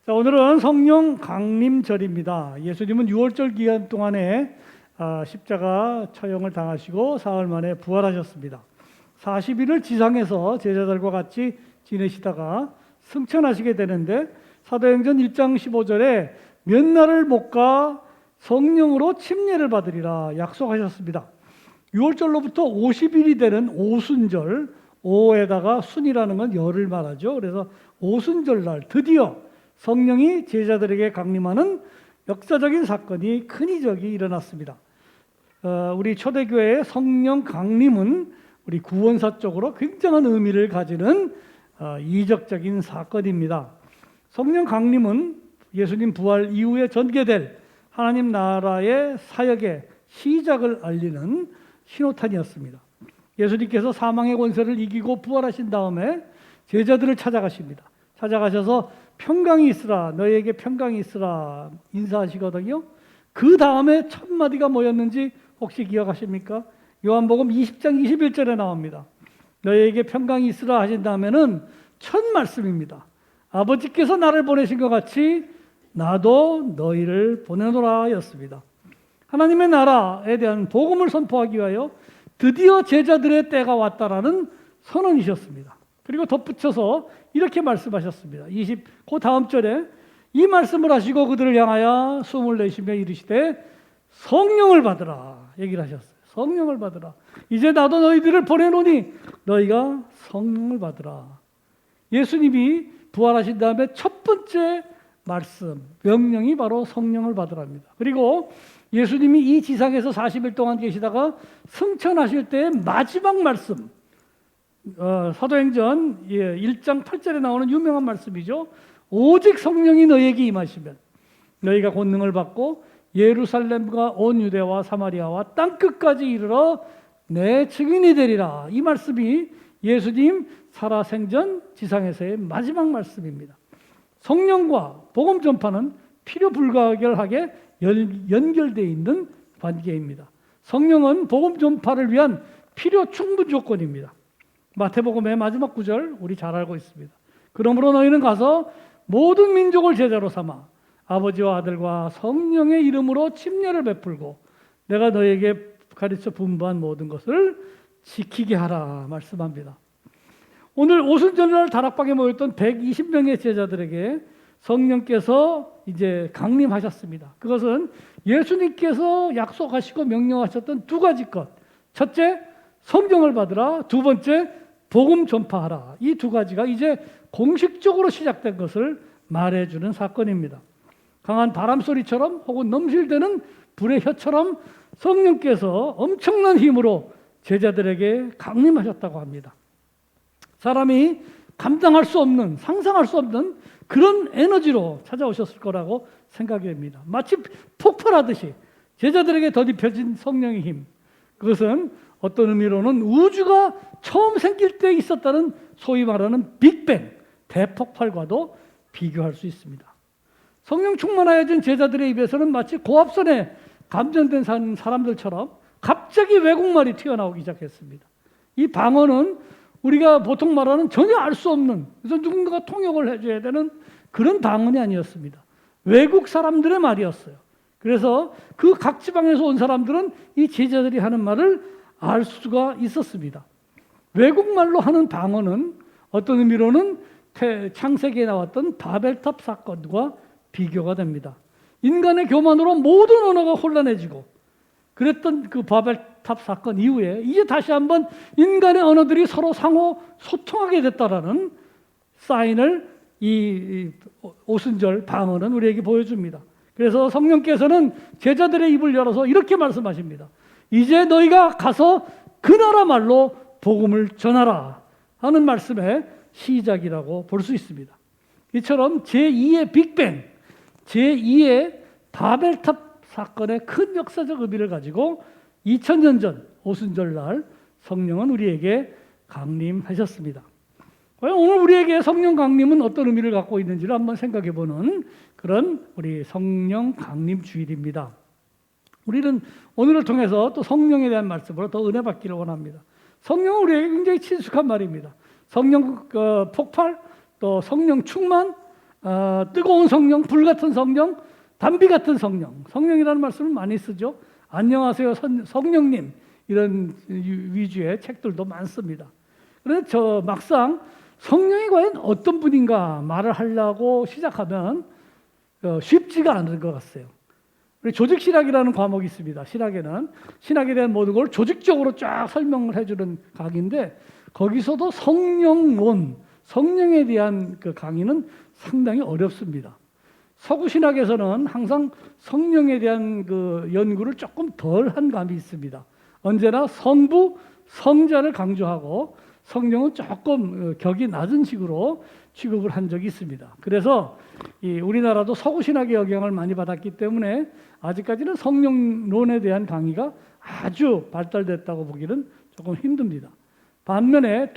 자, 오늘은 성령 강림절입니다. 예수님은 6월절 기간 동안에 십자가 처형을 당하시고 사흘 만에 부활하셨습니다. 40일을 지상에서 제자들과 같이 지내시다가 승천하시게 되는데 사도행전 1장 15절에 몇 날을 못 가 성령으로 침례를 받으리라 약속하셨습니다. 6월절로부터 50일이 되는 오순절, 오에다가 순이라는 건 열을 말하죠. 그래서 오순절날 드디어 성령이 제자들에게 강림하는 역사적인 사건이 큰 이적이 일어났습니다. 우리 초대교회의 성령 강림은 우리 구원사적으로 굉장한 의미를 가지는 이적적인 사건입니다. 성령 강림은 예수님 부활 이후에 전개될 하나님 나라의 사역의 시작을 알리는 신호탄이었습니다. 예수님께서 사망의 권세를 이기고 부활하신 다음에 제자들을 찾아가십니다. 찾아가셔서 평강이 있으라, 너희에게 평강이 있으라 인사하시거든요. 그 다음에 첫 마디가 뭐였는지 혹시 기억하십니까? 요한복음 20장 21절에 나옵니다. 너희에게 평강이 있으라 하신 다음에는 첫 말씀입니다. 아버지께서 나를 보내신 것 같이 나도 너희를 보내노라 였습니다. 하나님의 나라에 대한 복음을 선포하기 위하여 드디어 제자들의 때가 왔다라는 선언이셨습니다. 그리고 덧붙여서 이렇게 말씀하셨습니다. 그 다음 절에 이 말씀을 하시고 그들을 향하여 숨을 내쉬며 이르시되 성령을 받으라 얘기를 하셨어요. 성령을 받으라. 이제 나도 너희들을 보내노니 너희가 성령을 받으라. 예수님이 부활하신 다음에 첫 번째 말씀, 명령이 바로 성령을 받으랍니다. 그리고 예수님이 이 지상에서 40일 동안 계시다가 승천하실 때의 마지막 말씀, 사도행전 1장 8절에 나오는 유명한 말씀이죠. 오직 성령이 너희에게 임하시면 너희가 권능을 받고 예루살렘과 온 유대와 사마리아와 땅끝까지 이르러 내 증인이 되리라. 이 말씀이 예수님 살아생전 지상에서의 마지막 말씀입니다. 성령과 복음 전파는 필요 불가결하게 연결되어 있는 관계입니다. 성령은 복음 전파를 위한 필요 충분 조건입니다. 마태복음의 마지막 구절 우리 잘 알고 있습니다. 그러므로 너희는 가서 모든 민족을 제자로 삼아 아버지와 아들과 성령의 이름으로 침례를 베풀고 내가 너희에게 가르쳐 분부한 모든 것을 지키게 하라 말씀합니다. 오늘 오순절날 다락방에 모였던 120명의 제자들에게 성령께서 이제 강림하셨습니다. 그것은 예수님께서 약속하시고 명령하셨던 두 가지 것. 첫째, 성령을 받으라. 두 번째, 복음 전파하라. 이 두 가지가 이제 공식적으로 시작된 것을 말해주는 사건입니다. 강한 바람 소리처럼 혹은 넘실대는 불의 혀처럼 성령께서 엄청난 힘으로 제자들에게 강림하셨다고 합니다. 사람이 감당할 수 없는, 상상할 수 없는 그런 에너지로 찾아오셨을 거라고 생각이 됩니다. 마치 폭발하듯이 제자들에게 덧입혀진 성령의 힘. 그것은 어떤 의미로는 우주가 처음 생길 때 있었다는 소위 말하는 빅뱅, 대폭발과도 비교할 수 있습니다. 성령 충만하여진 제자들의 입에서는 마치 고압선에 감전된 사람들처럼 갑자기 외국말이 튀어나오기 시작했습니다. 이 방언은 우리가 보통 말하는 전혀 알 수 없는, 그래서 누군가가 통역을 해줘야 되는 그런 방언이 아니었습니다. 외국 사람들의 말이었어요. 그래서 그 각 지방에서 온 사람들은 이 제자들이 하는 말을 알 수가 있었습니다. 외국말로 하는 방언은 어떤 의미로는 창세기에 나왔던 바벨탑 사건과 비교가 됩니다. 인간의 교만으로 모든 언어가 혼란해지고 그랬던 그 바벨탑 사건 이후에 이제 다시 한번 인간의 언어들이 서로 상호 소통하게 됐다라는 사인을 이 오순절 방언은 우리에게 보여줍니다. 그래서 성령께서는 제자들의 입을 열어서 이렇게 말씀하십니다. 이제 너희가 가서 그 나라 말로 복음을 전하라 하는 말씀의 시작이라고 볼 수 있습니다. 이처럼 제2의 빅뱅, 제2의 바벨탑 사건의 큰 역사적 의미를 가지고 2000년 전 오순절날 성령은 우리에게 강림하셨습니다. 과연 오늘 우리에게 성령 강림은 어떤 의미를 갖고 있는지를 한번 생각해보는 그런 우리 성령 강림 주일입니다. 우리는 오늘을 통해서 또 성령에 대한 말씀으로 더 은혜 받기를 원합니다. 성령은 우리에게 굉장히 친숙한 말입니다. 성령 폭발, 또 성령 충만, 뜨거운 성령, 불같은 성령, 담비 같은 성령. 성령이라는 말씀을 많이 쓰죠. 안녕하세요 성령님, 이런 위주의 책들도 많습니다. 그런데 막상 성령이 과연 어떤 분인가 말을 하려고 시작하면 쉽지가 않은 것 같아요. 조직신학이라는 과목이 있습니다. 신학에는 신학에 대한 모든 걸 조직적으로 쫙 설명을 해주는 강의인데, 거기서도 성령론, 성령에 대한 그 강의는 상당히 어렵습니다. 서구신학에서는 항상 성령에 대한 그 연구를 조금 덜한 감이 있습니다. 언제나 성부, 성자를 강조하고 성령은 조금 격이 낮은 식으로 취급을 한 적이 있습니다. 그래서 우리나라도 서구신학의 영향을 많이 받았기 때문에 아직까지는 성령론에 대한 강의가 아주 발달됐다고 보기는 조금 힘듭니다. 반면에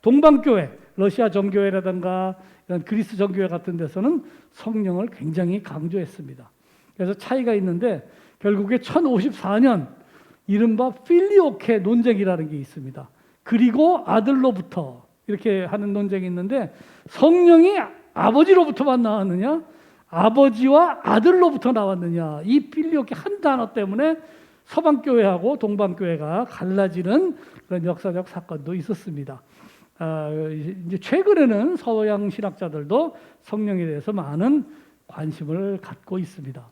동방교회, 러시아 정교회라든가 이런 그리스 정교회 같은 데서는 성령을 굉장히 강조했습니다. 그래서 차이가 있는데, 결국에 1054년 이른바 필리오케 논쟁이라는 게 있습니다. 그리고 아들로부터 이렇게 하는 논쟁이 있는데, 성령이 아버지로부터만 나왔느냐, 아버지와 아들로부터 나왔느냐, 이 필리오케 한 단어 때문에 서방교회하고 동방교회가 갈라지는 그런 역사적 사건도 있었습니다. 이제 최근에는 서양 신학자들도 성령에 대해서 많은 관심을 갖고 있습니다.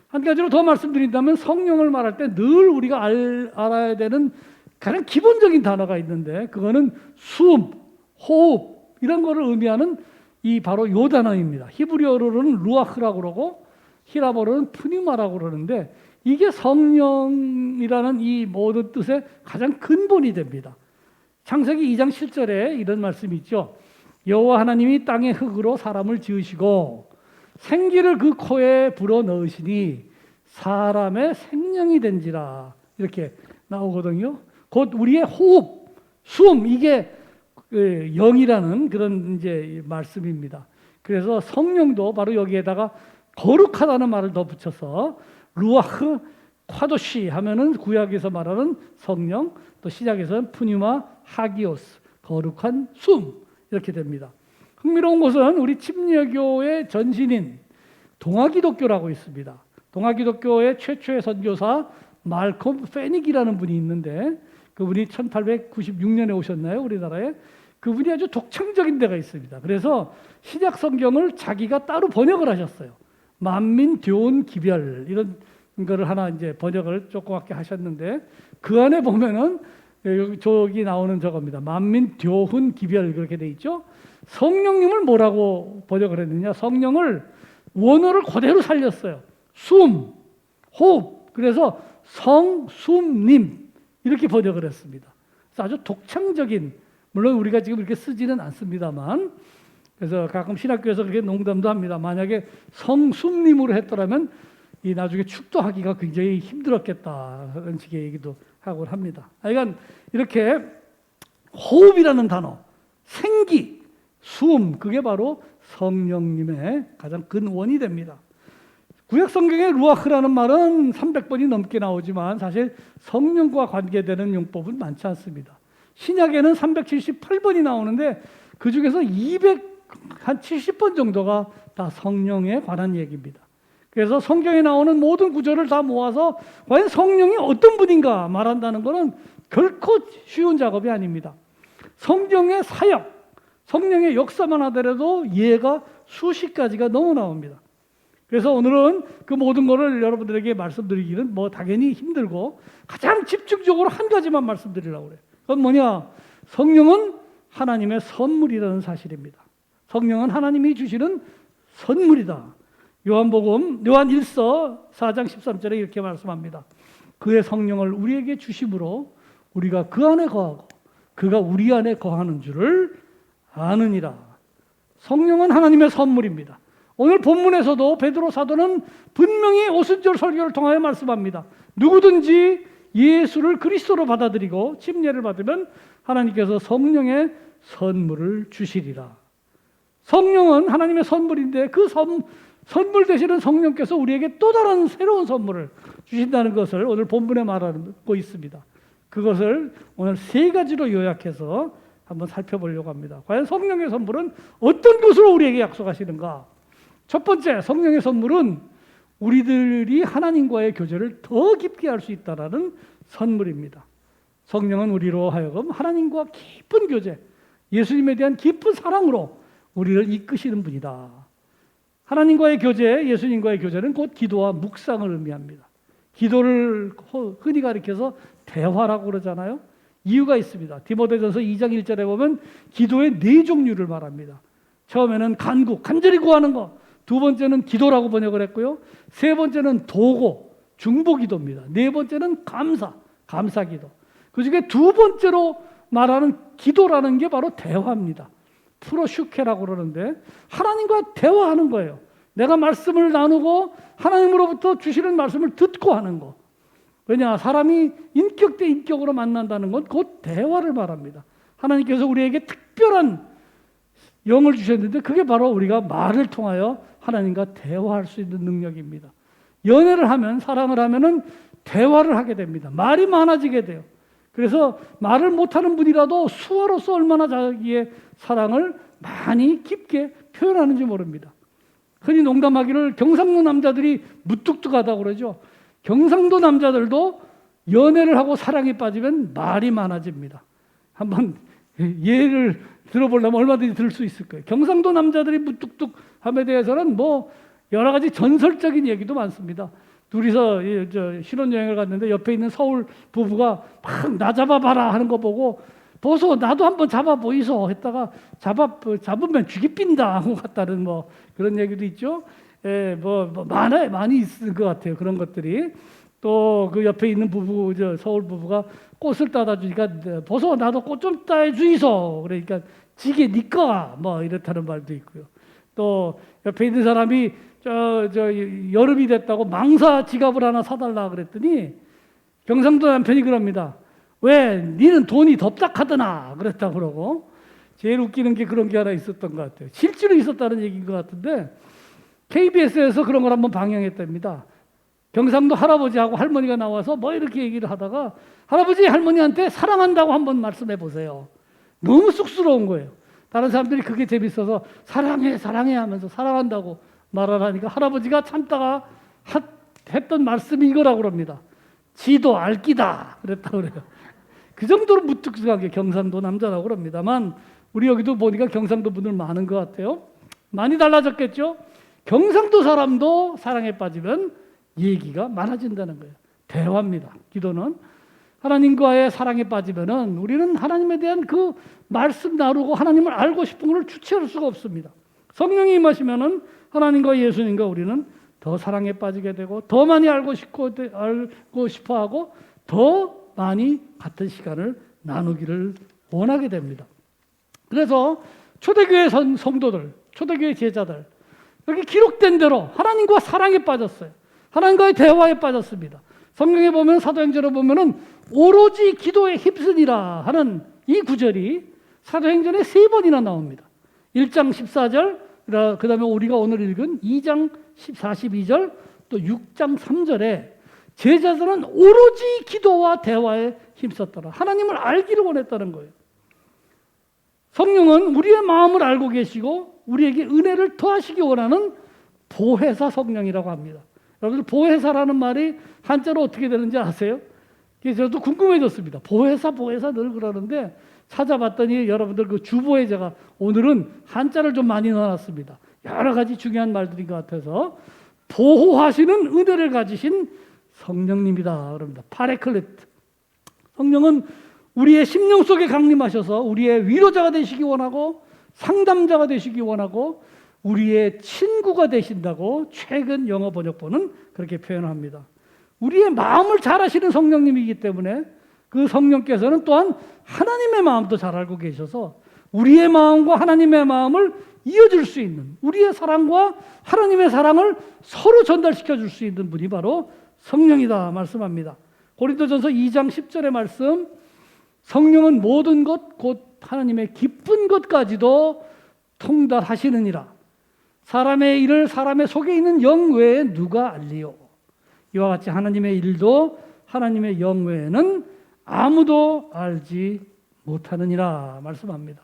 한 가지로 더 말씀드린다면, 성령을 말할 때 늘 우리가 알아야 되는 가장 기본적인 단어가 있는데, 그거는 숨, 호흡, 이런 거를 의미하는 바로 요 단어입니다. 히브리어로는 루아흐라고 그러고 히라보로는 푸니마라고 그러는데, 이게 성령이라는 이 모든 뜻의 가장 근본이 됩니다. 창세기 2장 7절에 이런 말씀이 있죠. 여호와 하나님이 땅의 흙으로 사람을 지으시고 생기를 그 코에 불어넣으시니 사람의 생명이 된지라, 이렇게 나오거든요. 곧 우리의 호흡, 숨, 이게 영이라는 그런 이제 말씀입니다. 그래서 성령도 바로 여기에다가 거룩하다는 말을 더 붙여서 루아흐 콰도시 하면은 구약에서 말하는 성령, 또 신약에서는 푸니마 하기오스, 거룩한 숨, 이렇게 됩니다. 흥미로운 것은 우리 침례교의 전신인 동아기독교라고 있습니다. 동아기독교의 최초의 선교사 말콤 페닉이라는 분이 있는데, 그분이 1896년에 오셨나요? 우리나라에. 그분이 아주 독창적인 데가 있습니다. 그래서 신약 성경을 자기가 따로 번역을 하셨어요. 만민 교훈 기별, 이런 거를 하나 이제 번역을 조그맣게 하셨는데, 그 안에 보면은 저기 나오는 저겁니다. 만민 교훈 기별, 그렇게 돼 있죠. 성령님을 뭐라고 번역을 했느냐? 성령을 원어를 그대로 살렸어요. 숨, 호흡. 그래서 성숨님, 이렇게 번역을 했습니다. 그래서 아주 독창적인, 물론 우리가 지금 이렇게 쓰지는 않습니다만, 그래서 가끔 신학교에서 그렇게 농담도 합니다. 만약에 성숨님으로 했더라면 이 나중에 축도하기가 굉장히 힘들었겠다, 그런 식의 얘기도 하곤 합니다. 하여간 이렇게 호흡이라는 단어, 생기, 숨, 그게 바로 성령님의 가장 근원이 됩니다. 구약 성경에 루아흐라는 말은 300번이 넘게 나오지만 사실 성령과 관계되는 용법은 많지 않습니다. 신약에는 378번이 나오는데 그 중에서 270번 정도가 다 성령에 관한 얘기입니다. 그래서 성경에 나오는 모든 구절을 다 모아서 과연 성령이 어떤 분인가 말한다는 것은 결코 쉬운 작업이 아닙니다. 성경의 사역, 성령의 역사만 하더라도 예가 수십 가지가 너무 나옵니다. 그래서 오늘은 그 모든 것을 여러분들에게 말씀드리기는 당연히 힘들고, 가장 집중적으로 한 가지만 말씀드리려고 그래요. 그건 뭐냐? 성령은 하나님의 선물이라는 사실입니다. 성령은 하나님이 주시는 선물이다. 요한 1서 4장 13절에 이렇게 말씀합니다. 그의 성령을 우리에게 주심으로 우리가 그 안에 거하고 그가 우리 안에 거하는 줄을 아느니라. 성령은 하나님의 선물입니다. 오늘 본문에서도 베드로 사도는 분명히 오순절 설교를 통하여 말씀합니다. 누구든지 예수를 그리스도로 받아들이고 침례를 받으면 하나님께서 성령의 선물을 주시리라. 성령은 하나님의 선물인데, 그 선물 되시는 성령께서 우리에게 또 다른 새로운 선물을 주신다는 것을 오늘 본문에 말하고 있습니다. 그것을 오늘 세 가지로 요약해서 한번 살펴보려고 합니다. 과연 성령의 선물은 어떤 것으로 우리에게 약속하시는가? 첫 번째, 성령의 선물은 우리들이 하나님과의 교제를 더 깊게 할 수 있다는 선물입니다. 성령은 우리로 하여금 하나님과 깊은 교제, 예수님에 대한 깊은 사랑으로 우리를 이끄시는 분이다. 하나님과의 교제, 예수님과의 교제는 곧 기도와 묵상을 의미합니다. 기도를 흔히 가리켜서 대화라고 그러잖아요. 이유가 있습니다. 디모데전서 2장 1절에 보면 기도의 네 종류를 말합니다. 처음에는 간구, 간절히 구하는 것. 두 번째는 기도라고 번역을 했고요. 세 번째는 도고, 중보기도입니다. 네 번째는 감사기도. 그 중에 두 번째로 말하는 기도라는 게 바로 대화입니다. 프로슈케라고 그러는데 하나님과 대화하는 거예요. 내가 말씀을 나누고 하나님으로부터 주시는 말씀을 듣고 하는 거. 왜냐? 사람이 인격 대 인격으로 만난다는 건 곧 대화를 말합니다. 하나님께서 우리에게 특별한 영을 주셨는데 그게 바로 우리가 말을 통하여 하나님과 대화할 수 있는 능력입니다. 연애를 하면, 사랑을 하면은 대화를 하게 됩니다. 말이 많아지게 돼요. 그래서 말을 못하는 분이라도 수화로서 얼마나 자기의 사랑을 많이 깊게 표현하는지 모릅니다. 흔히 농담하기를 경상도 남자들이 무뚝뚝하다고 그러죠. 경상도 남자들도 연애를 하고 사랑에 빠지면 말이 많아집니다. 한번 예를 들어보려면 얼마든지 들을 수 있을 거예요. 경상도 남자들이 무뚝뚝함에 대해서는 뭐 여러 가지 전설적인 얘기도 많습니다. 둘이서 신혼여행을 갔는데 옆에 있는 서울 부부가 막 나 잡아봐라 하는 거 보고 보소 나도 한번 잡아보이소 했다가 잡으면 죽이 삔다 하고 갔다는 뭐 그런 얘기도 있죠. 예, 많이 있을 것 같아요. 그런 것들이. 또 그 옆에 있는 부부, 서울 부부가 꽃을 따다 주니까 보소 나도 꽃 좀 따 주이소. 그러니까 지게 니꺼 뭐 이렇다는 말도 있고요. 또 옆에 있는 사람이 여름이 됐다고 망사 지갑을 하나 사달라 그랬더니 경상도 남편이 그럽니다. 왜 니는 돈이 덥닥하더나 그랬다고 그러고. 제일 웃기는 게 그런 게 하나 있었던 것 같아요. 실제로 있었다는 얘기인 것 같은데 KBS에서 그런 걸 한번 방영했답니다. 경상도 할아버지하고 할머니가 나와서 뭐 이렇게 얘기를 하다가 할아버지 할머니한테 사랑한다고 한번 말씀해 보세요. 너무 쑥스러운 거예요. 다른 사람들이 그게 재밌어서 사랑해 하면서 사랑한다고 말을 하니까 할아버지가 참다가 했던 말씀이 이거라고 그럽니다. 지도 알기다 그랬다고 그래요. 그 정도로 무뚝뚝하게 경상도 남자라고 그럽니다만 우리 여기도 보니까 경상도 분들 많은 것 같아요. 많이 달라졌겠죠? 경상도 사람도 사랑에 빠지면 얘기가 많아진다는 거예요. 대화입니다. 기도는. 하나님과의 사랑에 빠지면은 우리는 하나님에 대한 그 말씀 나누고 하나님을 알고 싶은 것을 주체할 수가 없습니다. 성령이 임하시면은 하나님과 예수님과 우리는 더 사랑에 빠지게 되고 더 많이 알고 싶어 하고 더 많이 같은 시간을 나누기를 원하게 됩니다. 그래서 초대교회 성도들, 초대교회 제자들 여기 기록된 대로 하나님과 사랑에 빠졌어요. 하나님과의 대화에 빠졌습니다. 성경에 보면 사도행전에 보면은 오로지 기도에 힘쓰니라 하는 이 구절이 사도행전에 3번이나 나옵니다. 1장 14절, 그 다음에 우리가 오늘 읽은 2장 42절, 또 6장 3절에 제자들은 오로지 기도와 대화에 힘썼더라. 하나님을 알기를 원했다는 거예요. 성령은 우리의 마음을 알고 계시고 우리에게 은혜를 더하시기 원하는 보혜사 성령이라고 합니다. 여러분들 보혜사라는 말이 한자로 어떻게 되는지 아세요? 그래서 저도 궁금해졌습니다. 보혜사 늘 그러는데 찾아봤더니 여러분들 그 주보에 제가 오늘은 한자를 좀 많이 넣어놨습니다. 여러 가지 중요한 말들인 것 같아서 보호하시는 은혜를 가지신 성령님이다 그럽니다. 파레클레트. 성령은 우리의 심령 속에 강림하셔서 우리의 위로자가 되시기 원하고 상담자가 되시기 원하고 우리의 친구가 되신다고 최근 영어 번역본은 그렇게 표현합니다. 우리의 마음을 잘 아시는 성령님이기 때문에 그 성령께서는 또한 하나님의 마음도 잘 알고 계셔서 우리의 마음과 하나님의 마음을 이어줄 수 있는 우리의 사랑과 하나님의 사랑을 서로 전달시켜 줄 수 있는 분이 바로 성령이다 말씀합니다. 고린도전서 2장 10절의 말씀 성령은 모든 것 곧 하나님의 기쁜 것까지도 통달하시느니라. 사람의 일을 사람의 속에 있는 영 외에 누가 알리요. 이와 같이 하나님의 일도 하나님의 영 외에는 아무도 알지 못하느니라 말씀합니다.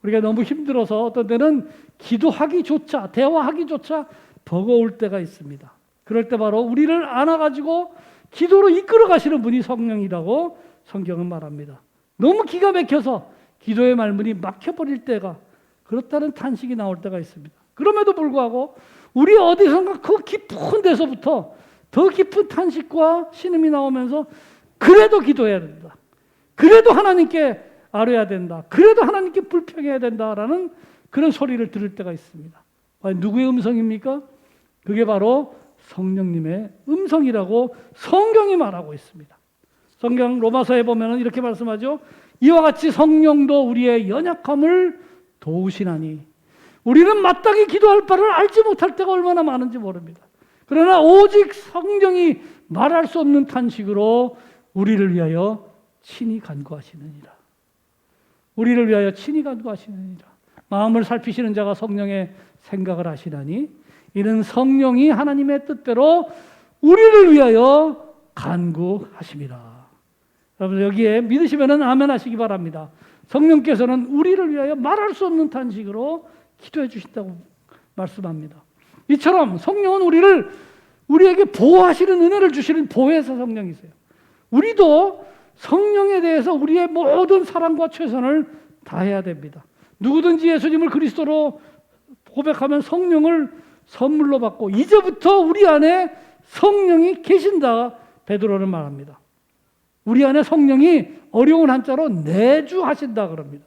우리가 너무 힘들어서 어떤 때는 기도하기조차, 대화하기조차 버거울 때가 있습니다. 그럴 때 바로 우리를 안아가지고 기도로 이끌어 가시는 분이 성령이라고 성경은 말합니다. 너무 기가 막혀서 기도의 말문이 막혀버릴 때가, 그렇다는 탄식이 나올 때가 있습니다. 그럼에도 불구하고 우리 어디선가 그 깊은 데서부터 더 깊은 탄식과 신음이 나오면서 그래도 기도해야 된다, 그래도 하나님께 아뢰야 된다, 그래도 하나님께 불평해야 된다라는 그런 소리를 들을 때가 있습니다. 누구의 음성입니까? 그게 바로 성령님의 음성이라고 성경이 말하고 있습니다. 성경 로마서에 보면 이렇게 말씀하죠. 이와 같이 성령도 우리의 연약함을 도우시나니. 우리는 마땅히 기도할 바를 알지 못할 때가 얼마나 많은지 모릅니다. 그러나 오직 성령이 말할 수 없는 탄식으로 우리를 위하여 친히 간구하시느니라. 우리를 위하여 친히 간구하시느니라. 마음을 살피시는 자가 성령의 생각을 하시나니 이는 성령이 하나님의 뜻대로 우리를 위하여 간구하심이라. 여러분 여기에 믿으시면 아멘 하시기 바랍니다. 성령께서는 우리를 위하여 말할 수 없는 탄식으로 기도해 주신다고 말씀합니다. 이처럼 성령은 우리에게 보호하시는 은혜를 주시는 보혜사 성령이세요. 우리도 성령에 대해서 우리의 모든 사랑과 최선을 다해야 됩니다. 누구든지 예수님을 그리스도로 고백하면 성령을 선물로 받고 이제부터 우리 안에 성령이 계신다, 베드로는 말합니다. 우리 안에 성령이 어려운 한자로 내주하신다 그럽니다.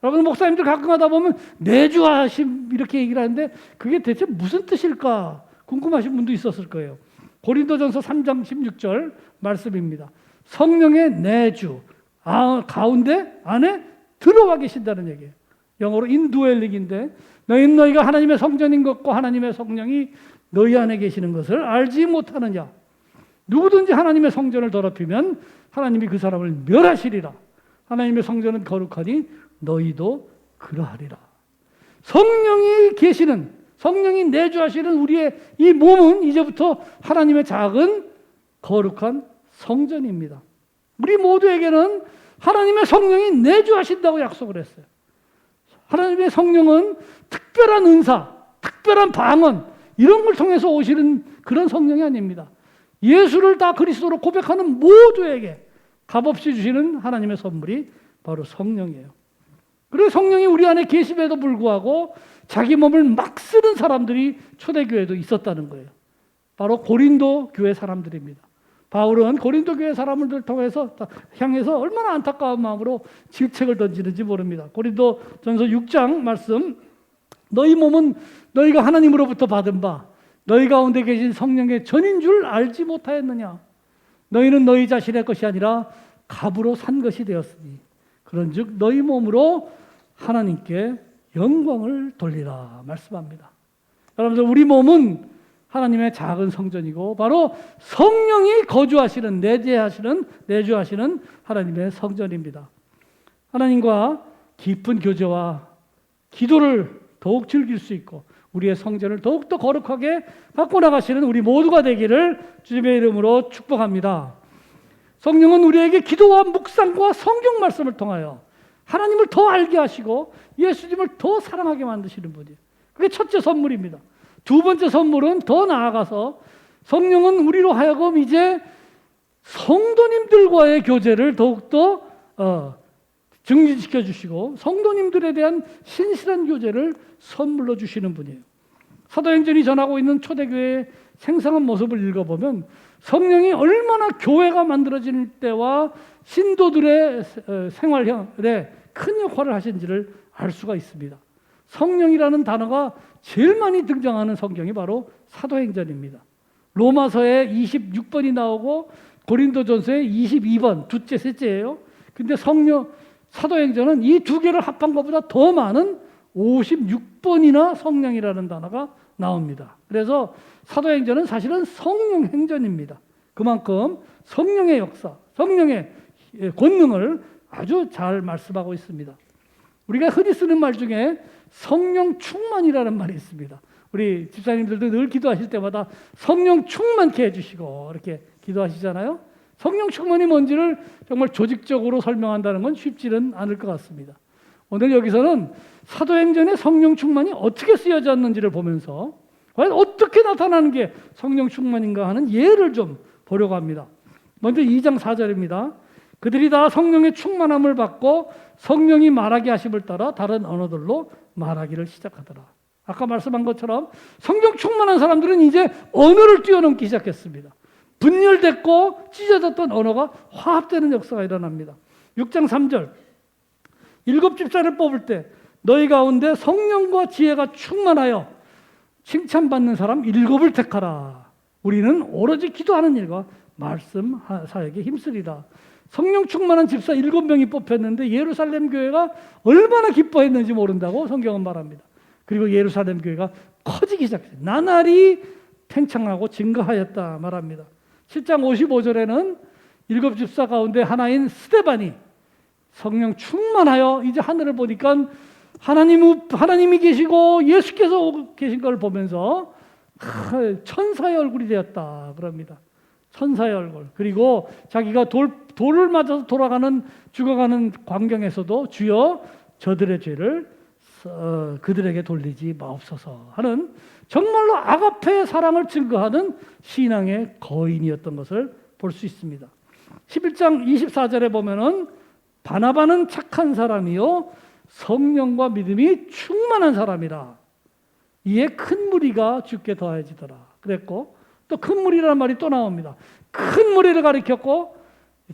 여러분 목사님들 가끔 하다 보면 내주하심 이렇게 얘기를 하는데 그게 대체 무슨 뜻일까 궁금하신 분도 있었을 거예요. 고린도전서 3장 16절 말씀입니다. 성령의 내주, 가운데 안에 들어와 계신다는 얘기예요. 영어로 인두엘링인데 너희가 하나님의 성전인 것과 하나님의 성령이 너희 안에 계시는 것을 알지 못하느냐. 누구든지 하나님의 성전을 더럽히면 하나님이 그 사람을 멸하시리라. 하나님의 성전은 거룩하니 너희도 그러하리라. 성령이 계시는, 성령이 내주하시는 우리의 이 몸은 이제부터 하나님의 작은 거룩한 성전입니다. 우리 모두에게는 하나님의 성령이 내주하신다고 약속을 했어요. 하나님의 성령은 특별한 은사, 특별한 방언 이런 걸 통해서 오시는 그런 성령이 아닙니다. 예수를 다 그리스도로 고백하는 모두에게 값없이 주시는 하나님의 선물이 바로 성령이에요. 그래서 성령이 우리 안에 계심에도 불구하고 자기 몸을 막 쓰는 사람들이 초대교회도 있었다는 거예요. 바로 고린도 교회 사람들입니다. 바울은 고린도 교회 사람들 통해서 향해서 얼마나 안타까운 마음으로 질책을 던지는지 모릅니다. 고린도 전서 6장 말씀, 너희 몸은 너희가 하나님으로부터 받은 바 너희 가운데 계신 성령의 전인 줄 알지 못하였느냐. 너희는 너희 자신의 것이 아니라 값으로 산 것이 되었으니 그런즉 너희 몸으로 하나님께 영광을 돌리라 말씀합니다. 여러분들 우리 몸은 하나님의 작은 성전이고 바로 성령이 거주하시는, 내주하시는 하나님의 성전입니다. 하나님과 깊은 교제와 기도를 더욱 즐길 수 있고 우리의 성전을 더욱더 거룩하게 갖고 나가시는 우리 모두가 되기를 주님의 이름으로 축복합니다. 성령은 우리에게 기도와 묵상과 성경 말씀을 통하여 하나님을 더 알게 하시고 예수님을 더 사랑하게 만드시는 분이에요. 그게 첫째 선물입니다. 두 번째 선물은 더 나아가서 성령은 우리로 하여금 이제 성도님들과의 교제를 더욱더 증진시켜 주시고 성도님들에 대한 신실한 교제를 선물로 주시는 분이에요. 사도행전이 전하고 있는 초대교회의 생생한 모습을 읽어보면 성령이 얼마나 교회가 만들어질 때와 신도들의 생활에 큰 역할을 하신지를 알 수가 있습니다. 성령이라는 단어가 제일 많이 등장하는 성경이 바로 사도행전입니다. 로마서에 26번이 나오고 고린도전서에 22번, 둘째, 셋째예요. 근데 사도행전은 이 두 개를 합한 것보다 더 많은 56번이나 성령이라는 단어가 나옵니다. 그래서 사도행전은 사실은 성령행전입니다. 그만큼 성령의 역사, 성령의 권능을 아주 잘 말씀하고 있습니다. 우리가 흔히 쓰는 말 중에 성령 충만이라는 말이 있습니다. 우리 집사님들도 늘 기도하실 때마다 성령 충만케 해주시고 이렇게 기도하시잖아요. 성령 충만이 뭔지를 정말 조직적으로 설명한다는 건 쉽지는 않을 것 같습니다. 오늘 여기서는 사도행전의 성령 충만이 어떻게 쓰여졌는지를 보면서 과연 어떻게 나타나는 게 성령 충만인가 하는 예를 좀 보려고 합니다. 먼저 2장 4절입니다. 그들이 다 성령의 충만함을 받고 성령이 말하게 하심을 따라 다른 언어들로 말하기를 시작하더라. 아까 말씀한 것처럼 성령 충만한 사람들은 이제 언어를 뛰어넘기 시작했습니다. 분열됐고 찢어졌던 언어가 화합되는 역사가 일어납니다. 6장 3절 7 집사를 뽑을 때 너희 가운데 성령과 지혜가 충만하여 칭찬받는 사람 7을 택하라. 우리는 오로지 기도하는 일과 말씀 사역에 힘쓰리라. 성령 충만한 집사 7명이 뽑혔는데 예루살렘 교회가 얼마나 기뻐했는지 모른다고 성경은 말합니다. 그리고 예루살렘 교회가 커지기 시작했어요. 나날이 팽창하고 증가하였다 말합니다. 7장 55절에는 7 집사 가운데 하나인 스데반이 성령 충만하여 이제 하늘을 보니까 하나님이 계시고 예수께서 계신 걸 보면서 천사의 얼굴이 되었다 그럽니다. 천사의 얼굴. 그리고 자기가 돌을 맞아서 죽어가는 광경에서도 주여 저들의 죄를 그들에게 돌리지 마옵소서 하는 정말로 아가페의 사랑을 증거하는 신앙의 거인이었던 것을 볼 수 있습니다. 11장 24절에 보면은 바나바는 착한 사람이요 성령과 믿음이 충만한 사람이라 이에 큰 무리가 주께 더해지더라 그랬고, 또 큰 무리라는 말이 또 나옵니다. 큰 무리를 가리켰고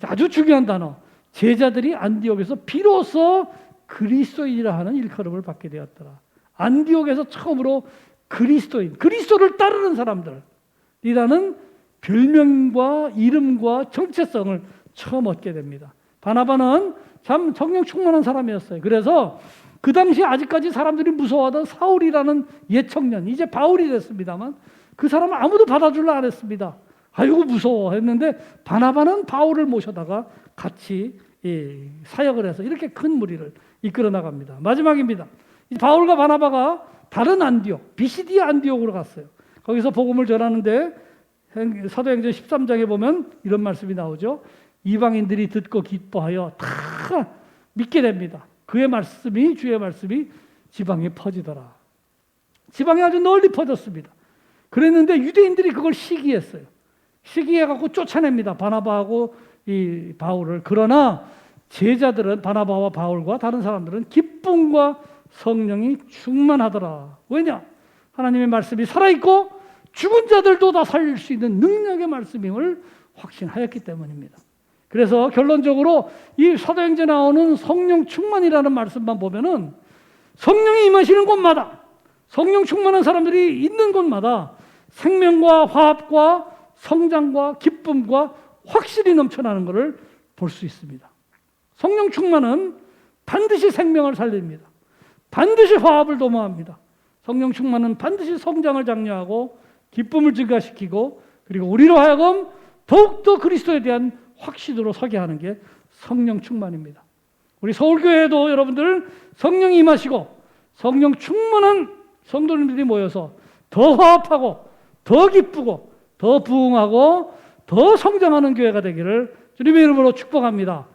아주 중요한 단어, 제자들이 안디옥에서 비로소 그리스도인이라 하는 일컬음을 받게 되었더라. 안디옥에서 처음으로 그리스도를 따르는 사람들이라는 별명과 이름과 정체성을 처음 얻게 됩니다. 바나바는 참 성령 충만한 사람이었어요. 그래서 그 당시 아직까지 사람들이 무서워하던 사울이라는 옛 청년, 이제 바울이 됐습니다만 그 사람은 아무도 받아주려 안 했습니다. 아이고 무서워 했는데 바나바는 바울을 모셔다가 같이 사역을 해서 이렇게 큰 무리를 이끌어 나갑니다. 마지막입니다. 바울과 바나바가 다른 안디옥, 비시디아 안디옥으로 갔어요. 거기서 복음을 전하는데 사도행전 13장에 보면 이런 말씀이 나오죠. 이방인들이 듣고 기뻐하여 다 믿게 됩니다. 그의 말씀이, 주의 말씀이 지방에 퍼지더라. 지방에 아주 널리 퍼졌습니다. 그랬는데 유대인들이 그걸 시기했어요. 시기해갖고 쫓아냅니다. 바나바하고 이 바울을. 그러나 제자들은, 바나바와 바울과 다른 사람들은 기쁨과 성령이 충만하더라. 왜냐? 하나님의 말씀이 살아있고 죽은 자들도 다 살릴 수 있는 능력의 말씀임을 확신하였기 때문입니다. 그래서 결론적으로 이 사도행전에 나오는 성령 충만이라는 말씀만 보면은 성령이 임하시는 곳마다, 성령 충만한 사람들이 있는 곳마다 생명과 화합과 성장과 기쁨과 확실히 넘쳐나는 것을 볼 수 있습니다. 성령 충만은 반드시 생명을 살립니다. 반드시 화합을 도모합니다. 성령 충만은 반드시 성장을 장려하고 기쁨을 증가시키고, 그리고 우리로 하여금 더욱더 그리스도에 대한 확신으로 서게 하는 게 성령 충만입니다. 우리 서울교회에도 여러분들 성령이 임하시고 성령 충만한 성도님들이 모여서 더 화합하고 더 기쁘고 더 부흥하고 더 성장하는 교회가 되기를 주님의 이름으로 축복합니다.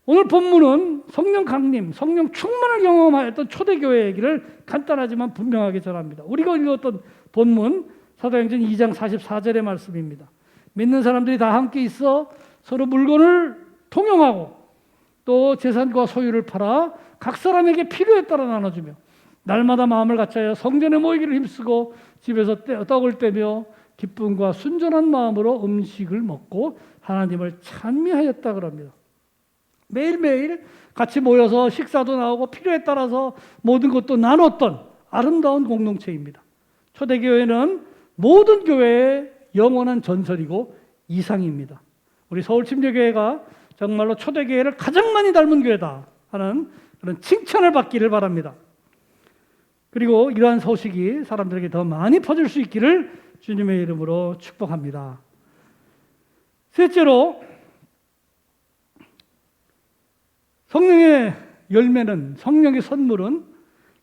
오늘 본문은 성령 강림, 성령 충만을 경험하였던 초대교회 얘기를 간단하지만 분명하게 전합니다. 우리가 읽었던 본문 사도행전 2장 44절의 말씀입니다. 믿는 사람들이 다 함께 있어 서로 물건을 통용하고 또 재산과 소유를 팔아 각 사람에게 필요에 따라 나눠주며 날마다 마음을 같이하여 성전에 모이기를 힘쓰고 집에서 떡을 떼며 기쁨과 순전한 마음으로 음식을 먹고 하나님을 찬미하였다 그럽니다. 매일매일 같이 모여서 식사도 나오고 필요에 따라서 모든 것도 나눴던 아름다운 공동체입니다. 초대교회는 모든 교회의 영원한 전설이고 이상입니다. 우리 서울침례교회가 정말로 초대교회를 가장 많이 닮은 교회다 하는 그런 칭찬을 받기를 바랍니다. 그리고 이러한 소식이 사람들에게 더 많이 퍼질 수 있기를 주님의 이름으로 축복합니다. 셋째로, 성령의 열매는, 성령의 선물은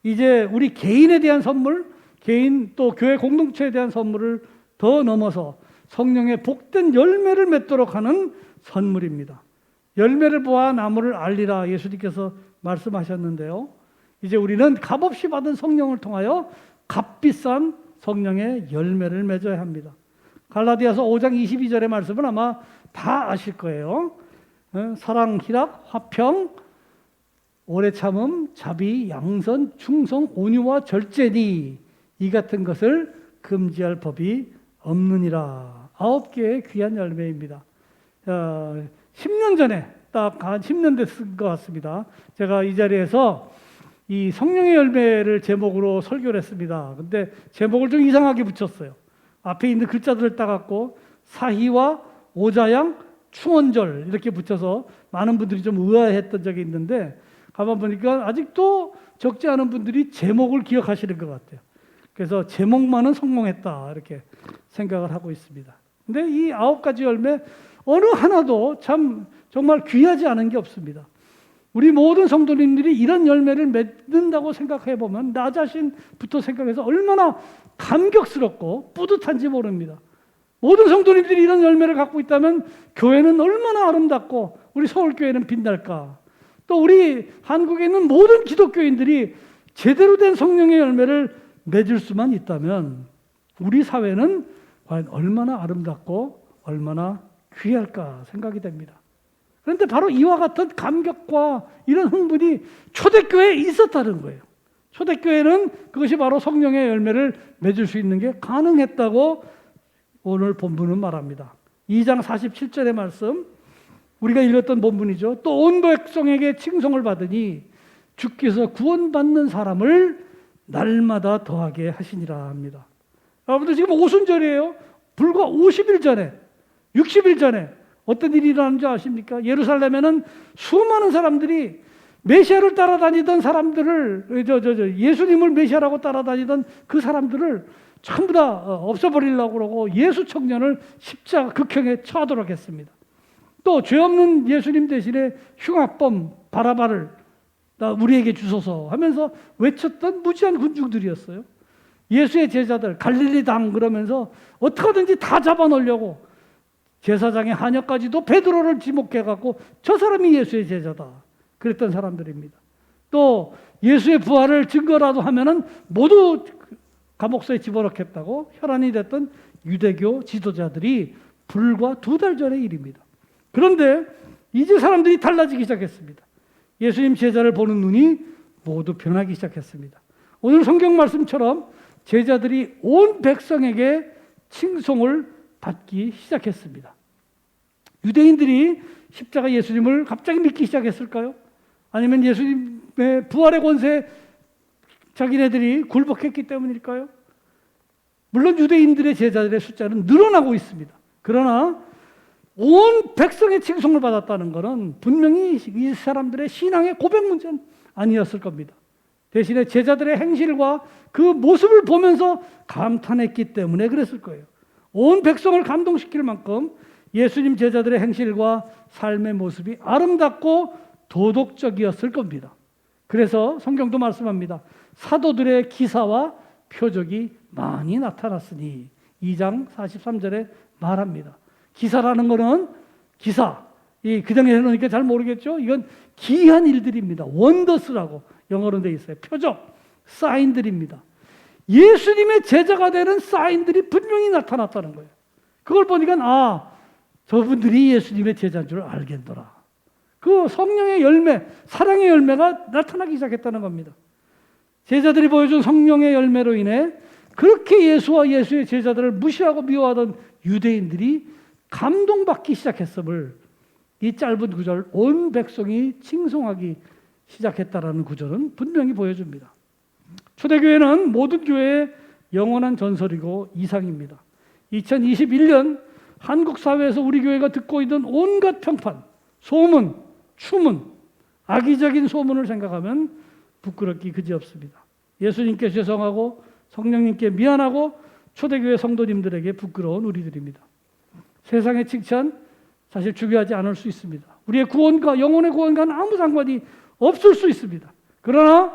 이제 우리 개인에 대한 선물, 개인 또 교회 공동체에 대한 선물을 더 넘어서 성령의 복된 열매를 맺도록 하는 선물입니다. 열매를 보아 나무를 알리라 예수님께서 말씀하셨는데요. 이제 우리는 값없이 받은 성령을 통하여 값비싼 성령의 열매를 맺어야 합니다. 갈라디아서 5장 22절의 말씀은 아마 다 아실 거예요. 사랑, 희락, 화평, 오래 참음, 자비, 양선, 충성, 온유와 절제니 이 같은 것을 금지할 법이 없느니라. 9개의 귀한 열매입니다. 10년 전에 딱 한 10년 됐을 것 같습니다. 제가 이 자리에서 이 성령의 열매를 제목으로 설교를 했습니다. 근데 제목을 좀 이상하게 붙였어요. 앞에 있는 글자들을 따갖고 사희와 오자양, 충원절 이렇게 붙여서 많은 분들이 좀 의아해했던 적이 있는데 가만 보니까 아직도 적지 않은 분들이 제목을 기억하시는 것 같아요. 그래서 제목만은 성공했다 이렇게 생각을 하고 있습니다. 근데 이 9가지 열매 어느 하나도 참 정말 귀하지 않은 게 없습니다. 우리 모든 성도님들이 이런 열매를 맺는다고 생각해 보면 나 자신부터 생각해서 얼마나 감격스럽고 뿌듯한지 모릅니다. 모든 성도님들이 이런 열매를 갖고 있다면 교회는 얼마나 아름답고 우리 서울교회는 빛날까. 또 우리 한국에 있는 모든 기독교인들이 제대로 된 성령의 열매를 맺을 수만 있다면 우리 사회는 과연 얼마나 아름답고 얼마나 귀할까 생각이 됩니다. 그런데 바로 이와 같은 감격과 이런 흥분이 초대교회에 있었다는 거예요. 초대교회는 그것이 바로 성령의 열매를 맺을 수 있는 게 가능했다고 오늘 본문은 말합니다. 2장 47절의 말씀 우리가 읽었던 본문이죠. 또 온 백성에게 칭송을 받으니 주께서 구원받는 사람을 날마다 더하게 하시니라 합니다. 여러분들 지금 오순절이에요. 불과 50일 전에 60일 전에 어떤 일이 일어나는지 아십니까? 예루살렘에는 수많은 사람들이 메시아를 따라다니던 사람들을 예수님을 메시아라고 따라다니던 그 사람들을 전부 다 없애버리려고 그러고 예수 청년을 십자가 극형에 처하도록 했습니다. 또 죄 없는 예수님 대신에 흉악범 바라바를 우리에게 주소서 하면서 외쳤던 무지한 군중들이었어요. 예수의 제자들 갈릴리 당 그러면서 어떻게든지 다 잡아놓으려고 제사장의 하녀까지도 베드로를 지목해갖고 저 사람이 예수의 제자다 그랬던 사람들입니다. 또 예수의 부활을 증거라도 하면은 모두 감옥소에 집어넣겠다고 혈안이 됐던 유대교 지도자들이 불과 2달 전의 일입니다. 그런데 이제 사람들이 달라지기 시작했습니다. 예수님 제자를 보는 눈이 모두 변하기 시작했습니다. 오늘 성경 말씀처럼 제자들이 온 백성에게 칭송을 받기 시작했습니다. 유대인들이 십자가 예수님을 갑자기 믿기 시작했을까요? 아니면 예수님의 부활의 권세에 자기네들이 굴복했기 때문일까요? 물론 유대인들의 제자들의 숫자는 늘어나고 있습니다. 그러나 온 백성의 칭송을 받았다는 것은 분명히 이 사람들의 신앙의 고백 문제는 아니었을 겁니다. 대신에 제자들의 행실과 그 모습을 보면서 감탄했기 때문에 그랬을 거예요. 온 백성을 감동시킬 만큼 예수님 제자들의 행실과 삶의 모습이 아름답고 도덕적이었을 겁니다. 그래서 성경도 말씀합니다. 사도들의 기사와 표적이 많이 나타났으니 2장 43절에 말합니다. 기사라는 것은 기사, 그냥 해놓으니까 잘 모르겠죠? 이건 기이한 일들입니다. 원더스라고 영어로 되어 있어요. 표적, 사인들입니다. 예수님의 제자가 되는 사인들이 분명히 나타났다는 거예요. 그걸 보니까 저분들이 예수님의 제자인 줄 알겠더라. 그 성령의 열매, 사랑의 열매가 나타나기 시작했다는 겁니다. 제자들이 보여준 성령의 열매로 인해 그렇게 예수와 예수의 제자들을 무시하고 미워하던 유대인들이 감동받기 시작했음을 이 짧은 구절 온 백성이 칭송하기 시작했다라는 구절은 분명히 보여줍니다. 초대교회는 모든 교회의 영원한 전설이고 이상입니다. 2021년 한국 사회에서 우리 교회가 듣고 있는 온갖 평판, 소문, 추문, 악의적인 소문을 생각하면 부끄럽기 그지없습니다. 예수님께 죄송하고 성령님께 미안하고 초대교회 성도님들에게 부끄러운 우리들입니다. 세상의 칭찬 사실 중요하지 않을 수 있습니다. 우리의 구원과 영혼의 구원과는 아무 상관이 없을 수 있습니다. 그러나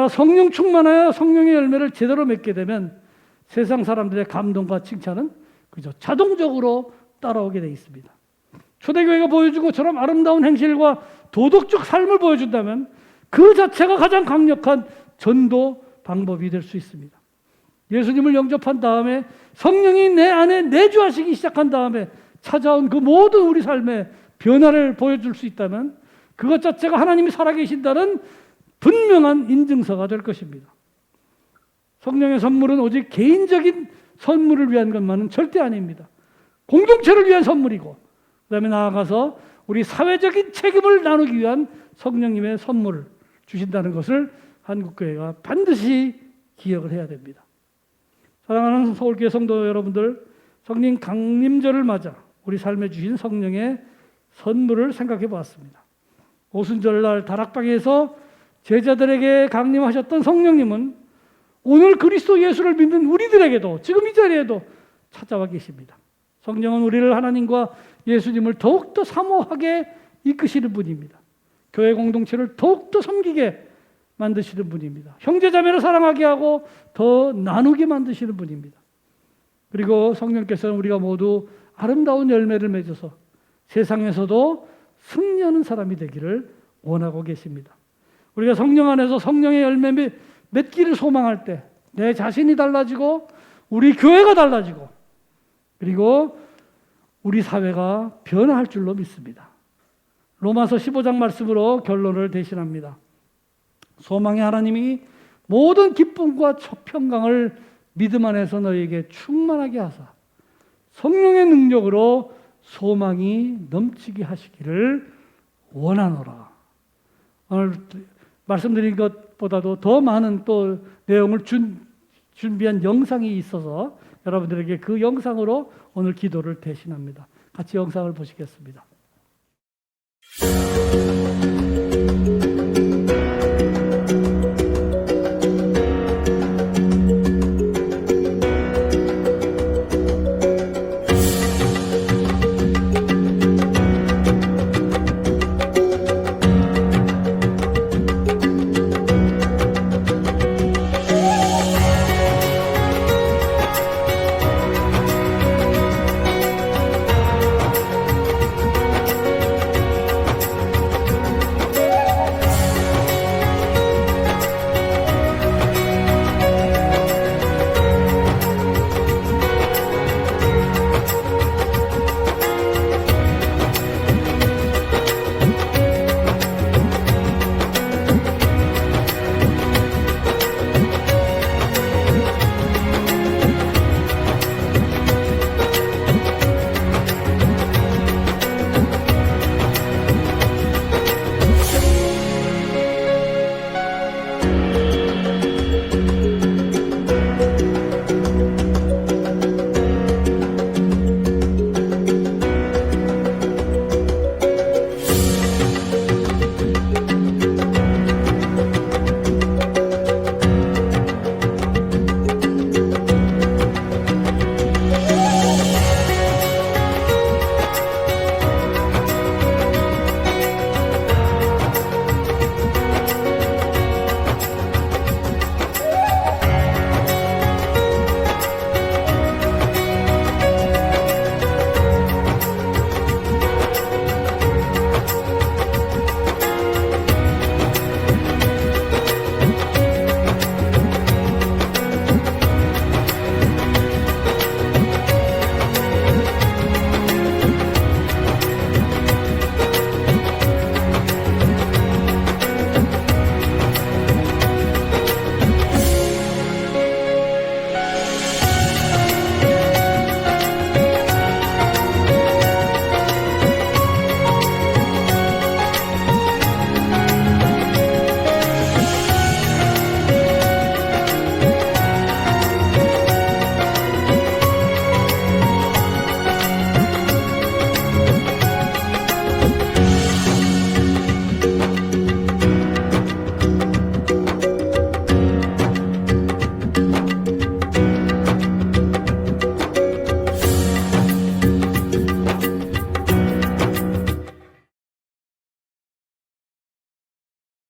성령 충만하여 성령의 열매를 제대로 맺게 되면 세상 사람들의 감동과 칭찬은 그죠? 자동적으로 따라오게 돼 있습니다. 초대교회가 보여주고 저런 아름다운 행실과 도덕적 삶을 보여준다면 그 자체가 가장 강력한 전도 방법이 될 수 있습니다. 예수님을 영접한 다음에 성령이 내 안에 내주하시기 시작한 다음에 찾아온 그 모든 우리 삶의 변화를 보여줄 수 있다면 그것 자체가 하나님이 살아계신다는 분명한 인증서가 될 것입니다. 성령의 선물은 오직 개인적인 선물을 위한 것만은 절대 아닙니다. 공동체를 위한 선물이고 그 다음에 나아가서 우리 사회적인 책임을 나누기 위한 성령님의 선물을 주신다는 것을 한국교회가 반드시 기억을 해야 됩니다. 사랑하는 서울교회 성도 여러분들, 성령 강림절을 맞아 우리 삶에 주신 성령의 선물을 생각해 보았습니다. 오순절날 다락방에서 제자들에게 강림하셨던 성령님은 오늘 그리스도 예수를 믿는 우리들에게도 지금 이 자리에도 찾아와 계십니다. 성령은 우리를 하나님과 예수님을 더욱더 사모하게 이끄시는 분입니다. 교회 공동체를 더욱더 섬기게 만드시는 분입니다. 형제자매를 사랑하게 하고 더 나누게 만드시는 분입니다. 그리고 성령께서는 우리가 모두 아름다운 열매를 맺어서 세상에서도 승리하는 사람이 되기를 원하고 계십니다. 우리가 성령 안에서 성령의 열매 맺기를 소망할 때 내 자신이 달라지고 우리 교회가 달라지고 그리고 우리 사회가 변화할 줄로 믿습니다. 로마서 15장 말씀으로 결론을 대신합니다. 소망의 하나님이 모든 기쁨과 평강을 믿음 안에서 너희에게 충만하게 하사 성령의 능력으로 소망이 넘치게 하시기를 원하노라. 오늘 말씀드린 것보다도 더 많은 또 내용을 준비한 영상이 있어서 여러분들에게 그 영상으로 오늘 기도를 대신합니다. 같이 영상을 보시겠습니다.